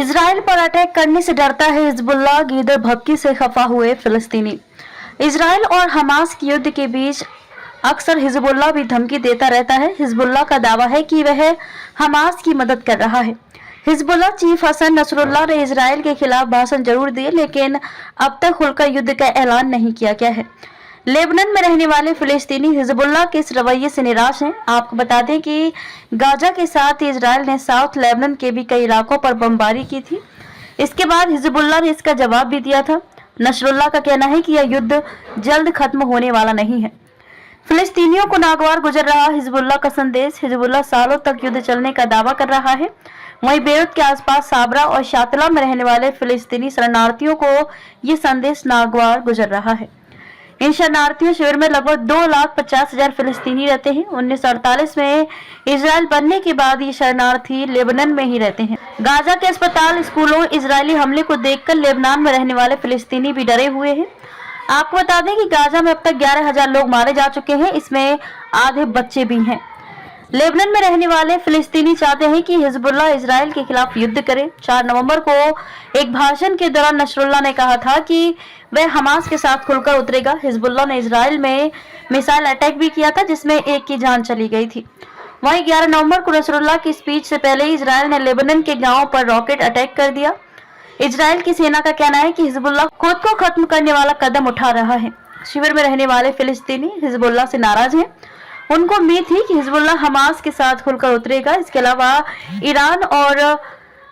Israel पर attack करने से डरता है हिजबुल्लाह, गीदड़ भभकी से खफा हुए फिलिस्तीनी। इजराइल और हमास के युद्ध के बीच अक्सर हिजबुल्लाह भी धमकी देता रहता है। हिजबुल्लाह का दावा है कि वह हमास की मदद कर रहा है। हिजबुल्लाह चीफ हसन नसरुल्लाह ने इजराइल के खिलाफ भाषण जरूर दिए, लेकिन अब तक खुलकर युद्ध का ऐलान नहीं किया गया है। लेबनान में रहने वाले फिलिस्तीनी हिजबुल्लाह के इस रवैये से निराश हैं। आपको बता दें कि गाजा के साथ इजराइल ने साउथ लेबनान के भी कई इलाकों पर बमबारी की थी। इसके बाद हिजबुल्लाह ने इसका जवाब भी दिया था। नसरुल्लाह का कहना है कि यह युद्ध जल्द खत्म होने वाला नहीं है। फिलिस्तीनियों को नागवार गुजर रहा हिजबुल्लाह का संदेश। हिजबुल्लाह सालों तक युद्ध चलने का दावा कर रहा है। वहीं बेरूत के आसपास साबरा और शातला में रहने वाले फिलिस्तीनी शरणार्थियों को ये संदेश नागवार गुजर रहा है। इन शरणार्थियों शिविर में लगभग 2,50,000 फिलिस्तीनी रहते हैं। 1948 में इजराइल बनने के बाद ये शरणार्थी लेबनान में ही रहते हैं। गाजा के अस्पताल, स्कूलों, इजरायली हमले को देखकर लेबनान में रहने वाले फिलिस्तीनी भी डरे हुए हैं। आपको बता दें कि गाजा में अब तक 11,000 लोग मारे जा चुके हैं, इसमें आधे बच्चे भी हैं। लेबनान में रहने वाले फिलिस्तीनी चाहते हैं कि हिजबुल्लाह इजराइल के खिलाफ युद्ध करे। 4 नवंबर को एक भाषण के दौरान नसरुल्लाह ने कहा था कि वह हमास के साथ खुलकर उतरेगा। हिजबुल्लाह ने इजराइल में मिसाइल अटैक भी किया था, जिसमें एक की जान चली गई थी। वहीं 11 नवंबर को नसरुल्लाह की स्पीच से पहले इजराइल ने लेबनान के गांवों पर रॉकेट अटैक कर दिया। इजराइल की सेना का कहना है कि हिजबुल्लाह खुद को खत्म करने वाला कदम उठा रहा है। शिविर में रहने वाले फिलिस्तीनी हिजबुल्लाह से नाराज हैं। उनको उम्मीद थी कि हिजबुल्लाह हमास के साथ खुलकर उतरेगा। इसके अलावा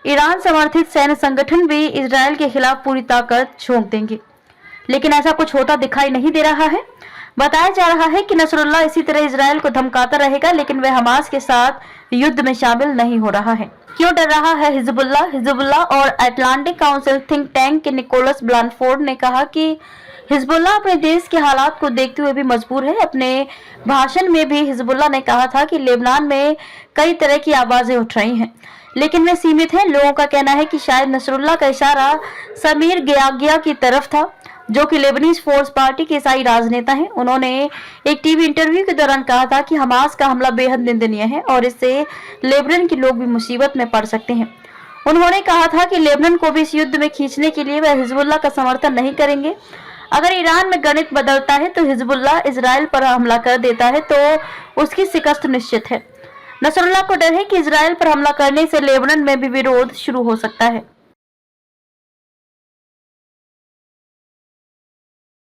ईरान समर्थित सैन्य संगठन भी इजराइल के खिलाफ पूरी ताकत झोंक देंगे, लेकिन ऐसा कुछ होता दिखाई नहीं दे रहा है। बताया जा रहा है कि नसरुल्लाह इसी तरह इजराइल को धमकाता रहेगा, लेकिन वह हमास के साथ युद्ध में शामिल नहीं हो रहा है। क्यों डर रहा है हिजबुल्लाह और अटलांटिक काउंसिल थिंक टैंक के निकोलस ब्लानफोर्ड ने कहा कि हिजबुल्लाह अपने देश के हालात को देखते हुए भी मजबूर है। अपने भाषण में भी हिजबुल्लाह ने कहा था कि लेबनान में कई तरह की आवाजें उठ रही हैं, लेकिन वे सीमित हैं। लोगों का कहना है कि शायद नसरुल्लाह का इशारा समीर गियागिया की तरफ था, जो कि लेबनीज फोर्स पार्टी के ईसाई राजनेता हैं। उन्होंने एक टीवी इंटरव्यू के दौरान कहा था कि हमास का हमला बेहद निंदनीय है और इससे लेबनान के लोग भी मुसीबत में पड़ सकते हैं। उन्होंने कहा था कि लेबनान को भी इस युद्ध में खींचने के लिए वह हिजबुल्लाह का समर्थन नहीं करेंगे। अगर ईरान में गणित बदलता है तो हिजबुल्लाह इजराइल पर हमला कर देता है तो उसकी शिकस्त निश्चित है। नसरुल्लाह को डर है कि इजराइल पर हमला करने से लेबनान में भी विरोध शुरू हो सकता है।